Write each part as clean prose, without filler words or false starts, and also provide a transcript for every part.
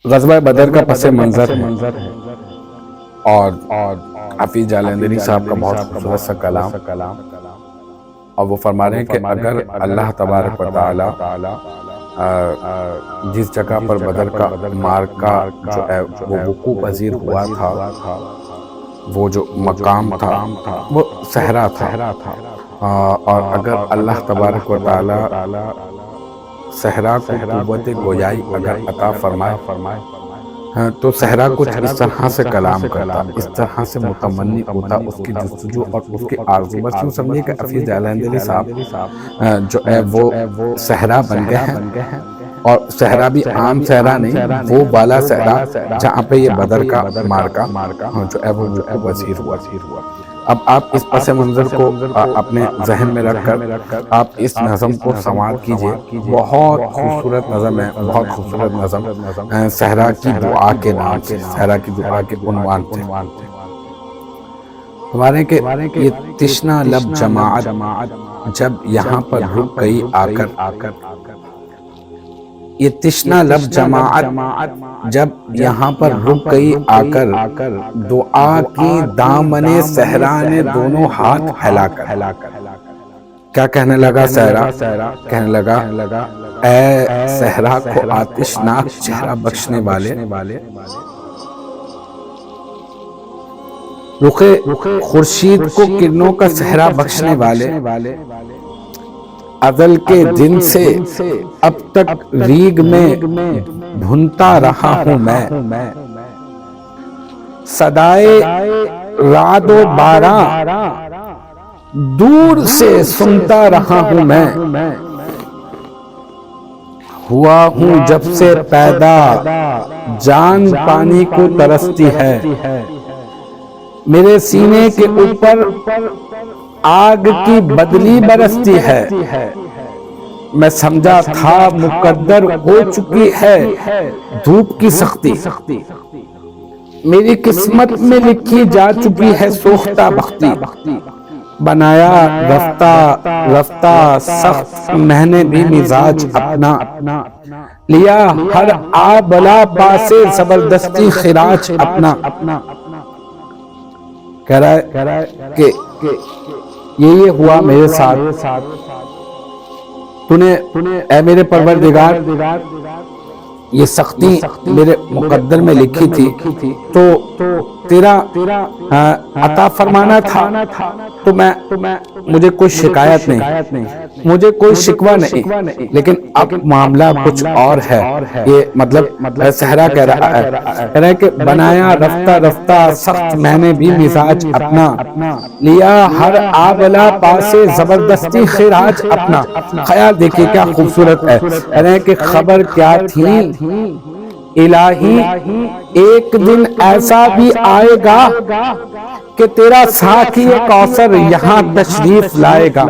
غزوہ بدر کا پس منظر ہے اور حفیظ جالندھری صاحب کا بہت خوبصورت سا کلام، اور وہ فرما رہے ہیں کہ اگر اللہ تبارک و تعالی جس جگہ پر بدر کا معرکہ جو ہے وہ وقوع پذیر ہوا تھا، وہ جو مقام تھا وہ صحرا تھا، اور اگر اللہ تبارک و تعالی صحرا کو قوت گویائی اگر عطا فرمائے تو صحرا کچھ اس طرح سے کلام کرتا، اس طرح سے متمنی ہوتا، اس کی جستجو اور اس کی آرزو، بس یوں سمجھیے کہ حفیظ جالندھری صاحب جو ہے وہ صحرا بن گئے ہیں، اور صحرا بھی عام صحرا نہیں، وہ والا صحرا جہاں پہ یہ بدر کا معرکہ جو ہے وہ وزیر ہوا۔ اب آپ اس پس منظر کو اپنے ذہن میں رکھ کر آپ اس نظم کو سماعت کیجئے، بہت خوبصورت نظم ہے، بہت خوبصورت نظم، صحرا کی دعا کے نام سے، صحرا کی دعا کے عنوان سے ہمارے کہ یہ تشنہ لب جماعت جب یہاں پر رک گئی آ کر، یہ تشنہ لب جماعت جب یہاں پر رک گئی آ کر، دعا کی دامن صحرا نے دونوں ہاتھ پھیلا کر، کیا کہنے لگا صحرا؟ کہنے لگا اے صحرا کو آتش ناک چہرہ بخشنے والے، رخ خورشید کو کرنوں کا صحرا بخشنے والے، ازل کے دن سے اب تک ریگ میں بھنتا رہا ہوں میں، صدائے رعد و باران دور سے سنتا رہا ہوں میں، ہوا ہوں جب سے پیدا جان پانی کو ترستی ہے، میرے سینے کے اوپر آگ کی بدلی برستی ہے، میں سمجھا تھا مقدر ہو چکی ہے دھوپ کی سختی، میری قسمت میں لکھی جا چکی ہے سوختہ بختی، بنایا رفتہ رفتہ سخت میں نے بھی مزاج اپنا، لیا ہر آبلا پاسے زبردستی خراج اپنا، کہہ رہا ہے کہ یہ ہوا میرے ساتھ، تو نے اے میرے پروردگار یہ سختی میرے مقدر میں لکھی تھی تو تیرا عطا فرمانا تھا، تو مجھے کوئی شکایت نہیں، مجھے کوئی شکوہ نہیں، لیکن اب معاملہ کچھ اور ہے، یہ مطلب صحرا کہہ رہا ہے کہ بنایا رفتہ رفتہ سخت میں نے بھی مزاج اپنا، لیا ہر آبلا پاسے زبردستی خراج اپنا، خیال دیکھیے کیا خوبصورت ہے، کہہ رہے ہیں کہ خبر کیا تھی الہی ایک دن ایسا بھی آئے گا کہ تیرا ساقی کوثر یہاں تشریف لائے گا،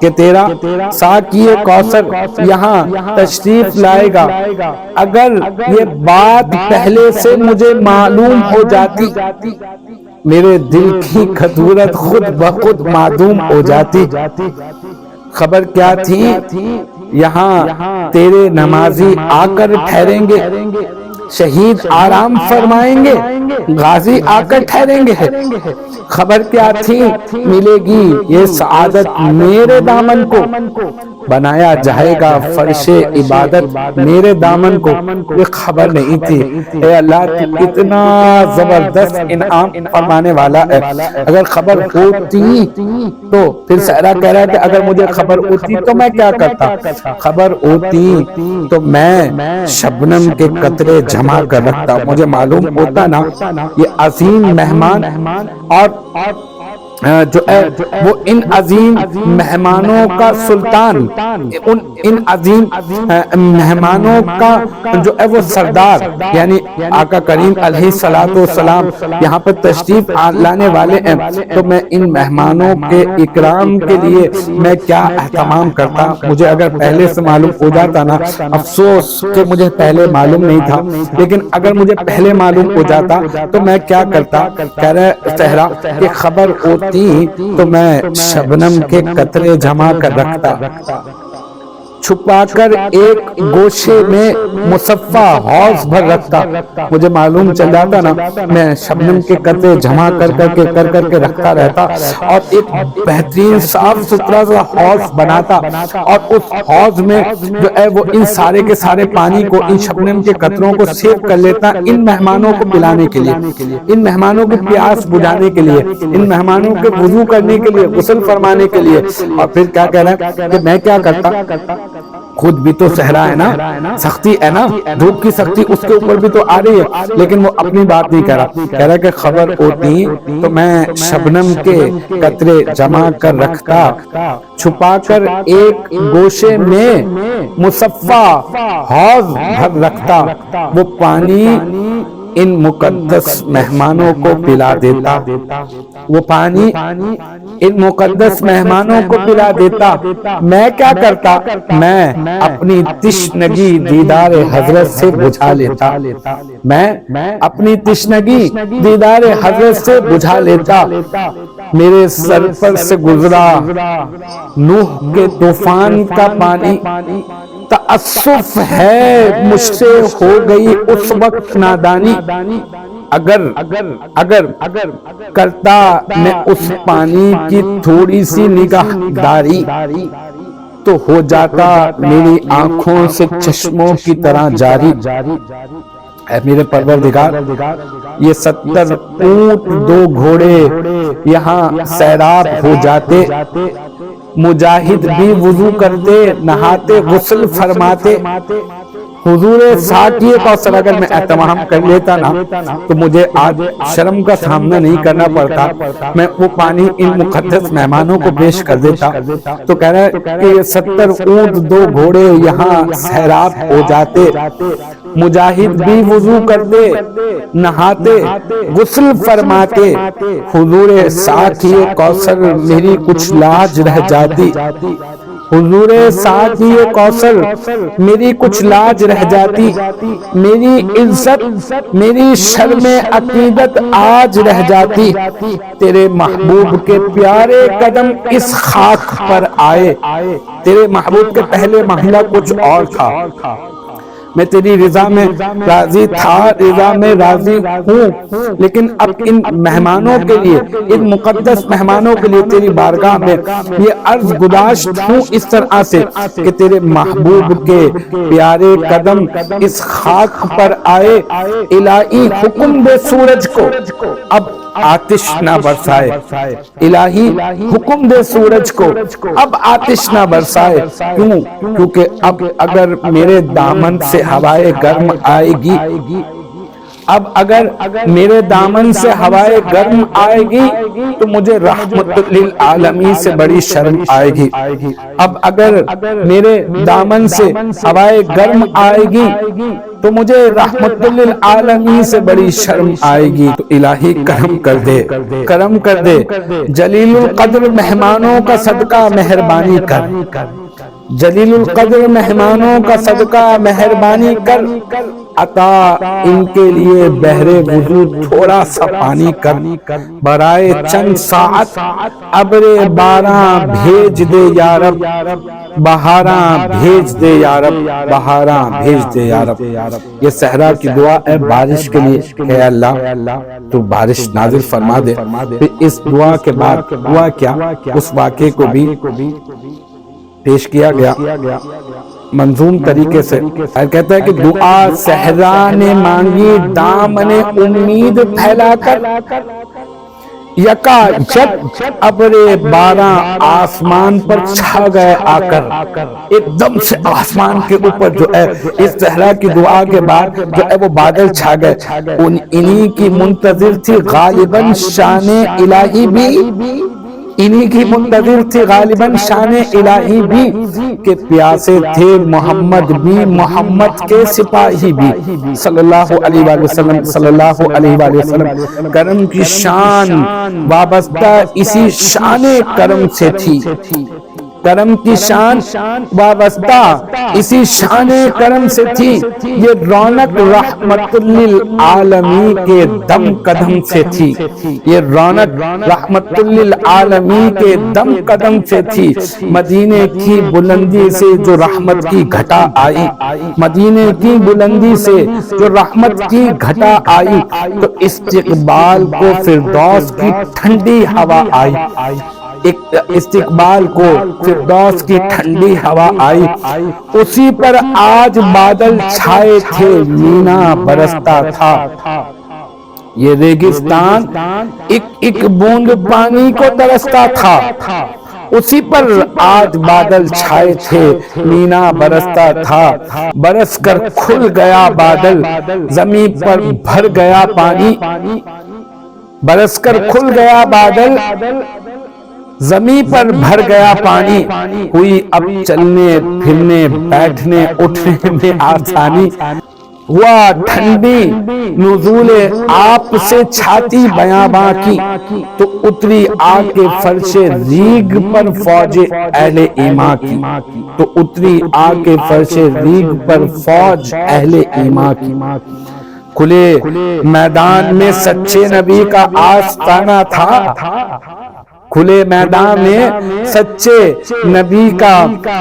کہ تیرا ساقی کوثر یہاں تشریف لائے گا، اگر یہ بات پہلے سے مجھے معلوم ہو جاتی میرے دل کی کھدورت خود بخود معدوم ہو جاتی، خبر کیا تھی یہاں تیرے نمازی آ کر ٹھہریں گے، شہید آرام فرمائیں گے، غازی آ کر ٹھہریں گے، خبر کیا تھی ملے گی یہ سعادت میرے دامن کو، بنایا جائے گا فرش عبادت میرے دامن کو، یہ خبر نہیں تھی۔ اے اللہ تو اتنا زبردست انعام فرمانے والا ہے، اگر خبر ہوتی تو پھر صحرا کہہ رہا ہے کہ اگر مجھے خبر ہوتی تو میں کیا کرتا، خبر ہوتی تو میں شبنم کے قطرے جمع کر رکھتا، مجھے معلوم ہوتا نا یہ عظیم مہمان اور جو ہے وہ ان عظیم مہمانوں کا سلطان، ان عظیم مہمانوں کا جو ہے وہ سردار یعنی آقا کریم علیہ السلام یہاں پر تشریف لانے والے ہیں، تو میں ان مہمانوں کے اکرام کے لیے میں کیا اہتمام کرتا، مجھے اگر پہلے سے معلوم ہو جاتا نا، افسوس کہ مجھے پہلے معلوم نہیں تھا، لیکن اگر مجھے پہلے معلوم ہو جاتا تو میں کیا کرتا، کہہ رہے صحرا کہ خبر ہوتی تو میں شبنم کے قطرے جمع کر رکھتا، چھپا کر ایک گوشے میں مصفہ حوض بھر رکھتا. مجھے معلوم چل جاتا نا میں شبنم کے قطرے جمع کر کر کے رکھتا رہتا اور ایک بہترین صاف ستھرا سا حوض بناتا اور اس حوض میں جو ہے وہ ان سارے کے سارے پانی کو ان شبنم کے قطروں کو سیو کر لیتا ان مہمانوں کو پلانے کے لیے, ان مہمانوں کی پیاس بجھانے کے لیے, ان مہمانوں کے وضو کرنے کے لیے, غسل فرمانے کے لیے. اور پھر کیا کہہ رہا ہے کہ میں کیا کرتا, خود بھی تو صحرا ہے نا, سختی ہے نا, دھوپ کی سختی اس کے اوپر بھی تو آ رہی ہے, لیکن وہ اپنی بات نہیں کہہ رہا, کہہ رہا کہ خبر ہوتی تو میں شبنم کے قطرے جمع کر رکھتا, چھپا کر ایک گوشے میں مصفہ حوض بھر رکھتا, وہ پانی ان مقدس مہمانوں کو پلا دیتا, وہ پانی ان مقدس مہمانوں کو پلا دیتا. میں کیا کرتا, میں اپنی تشنگی دیدار حضرت سے بجھا لیتا, میں اپنی تشنگی دیدار حضرت سے بجھا لیتا. میرے سر پر سے گزرا نوح کے طوفان کا پانی, تأسف ہے مجھ سے ہو گئی اس وقت نادانی. اگر کرتا میں اس پانی کی تھوڑی سی نگاہ داری تو ہو جاتا میری آنکھوں سے چشموں کی طرح جاری. اے میرے پروردگار, یہ 70 اونٹ 2 گھوڑے یہاں سیراب ہو جاتے, مجاہد بھی وضو کرتے, نہاتے, غسل فرماتے. حضور ساقی کوثر اگر میں اہتمام کر لیتا نا تو مجھے آج شرم کا سامنا نہیں کرنا پڑتا, میں وہ پانی ان مقدس مہمانوں کو پیش کر دیتا. تو کہہ رہا ہے کہ یہ 70 اونٹ 2 گھوڑے یہاں سیراب ہو جاتے, مجاہد بھی وضو کرتے, نہاتے, غسل فرماتے. حضور ساقی کوثر میری کچھ لاج رہ جاتی, حضور ساقی کوثر میری کچھ لاج رہ جاتی. میری عزت میری شرم عقیدت آج رہ جاتی. تیرے محبوب کے پیارے قدم اس خاک پر آئے. تیرے محبوب کے پہلے محلہ کچھ اور تھا, میں تیری رضا میں راضی تھا, رضا میں راضی ہوں, لیکن اب ان مہمانوں کے لیے, ان مقدس مہمانوں کے لیے تیری بارگاہ میں یہ عرض گزاشت ہوں اس طرح سے کہ تیرے محبوب کے پیارے قدم اس خاک پر آئے. الہی حکم دے سورج کو اب آتش نہ برسائے, الہی حکم دے سورج کو اب آتش نہ برسائے. کیوں؟ کیونکہ اب اگر میرے دامن سے ہوائے گرم آئے گی, اب اگر میرے دامن سے ہوائے گرم آئے گی تو مجھے رحمت للعالمین سے بڑی شرم آئے گی. اب اگر میرے دامن سے ہوائے گرم آئے گی تو مجھے رحمت للعالمین سے بڑی شرم آئے گی. تو الہی کرم کر دے, کرم کر دے, جلیل القدر مہمانوں کا صدقہ مہربانی کر, جلیل القدر مہمانوں کا صدقہ مہربانی کر. عطا ان کے لیے بہرے وضو تھوڑا سا پانی کر, برائے چند ساعت ابر باراں بھیج دے یا رب, بہاراں بھیج دے یا رب, بہاراں بھیج دے یا رب. یہ صحرا کی دعا ہے بارش کے لیے کہ اللہ تو بارش نازل فرما دے. پھر اس دعا کے بعد ہوا کیا, اس واقعے کو بھی پیش کیا گیا منظوم طریقے سے. کہتا ہے کہ دعا صحرا نے مانگی دامن امید پھیلا کر, یکا جب ابر باراں آسمان پر چھا گئے آ کر. ایک دم سے آسمان کے اوپر جو ہے اس صحرا کی دعا کے بعد جو ہے وہ بادل چھا گئے. انہی کی منتظر تھی غالباً شان الہی بھی, انہی کی منتظر تھی غالباً شان الہی بھی, کہ پیاسے تھے محمد بھی محمد کے سپاہی بھی صلی اللہ علیہ وآلہ وسلم, صلی اللہ علیہ وآلہ وسلم. کرم کی شان وابستہ اسی شان کرم سے تھی, کرم کی شان وابستہ اسی شان کرم سے تھی، یہ رونق رحمت للعالمین کے دم قدم سے تھی، یہ رونق رحمت للعالمین کے دم قدم سے تھی۔ مدینے کی بلندی سے جو رحمت کی گھٹا آئی، مدینے کی بلندی سے جو رحمت کی گھٹا آئی، تو استقبال کو فردوس کی ٹھنڈی ہوا آئی، استقبال کو فردوس کی ٹھنڈی ہوا آئی، اسی پر آج بادل چھائے تھے، مینا برستا تھا۔ یہ ریگستان ایک بوند پانی کو ترستا تھا، اسی پر آج بادل چھائے تھے، مینا برستا تھا۔ برس کر کھل گیا بادل، زمین پر بھر گیا پانی، برس کر کھل گیا بادل، زمین پر بھر گیا پانی، ہوئی اب چلنے پھرنے بیٹھنے اٹھنے میں آسانی، ہوا ٹھنڈی نزول آپ سے چھاتی بیاباں کی، تو اتری آ کے فرش ریگ پر فوج اہل ایمان کی، تو اتری آ کے فرش ریگ پر فوج اہل ایمان کی۔ کھلے میدان میں سچے نبی کا آستانہ تھا، کھلے میدان میں سچے نبی کا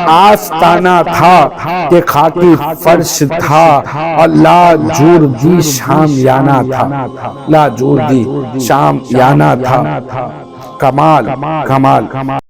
آستانہ تھا، کہ خاکی فرش تھا اور لاجوردی شامیانہ تھا، لاجوردی شامیانہ تھا۔ کمال کمال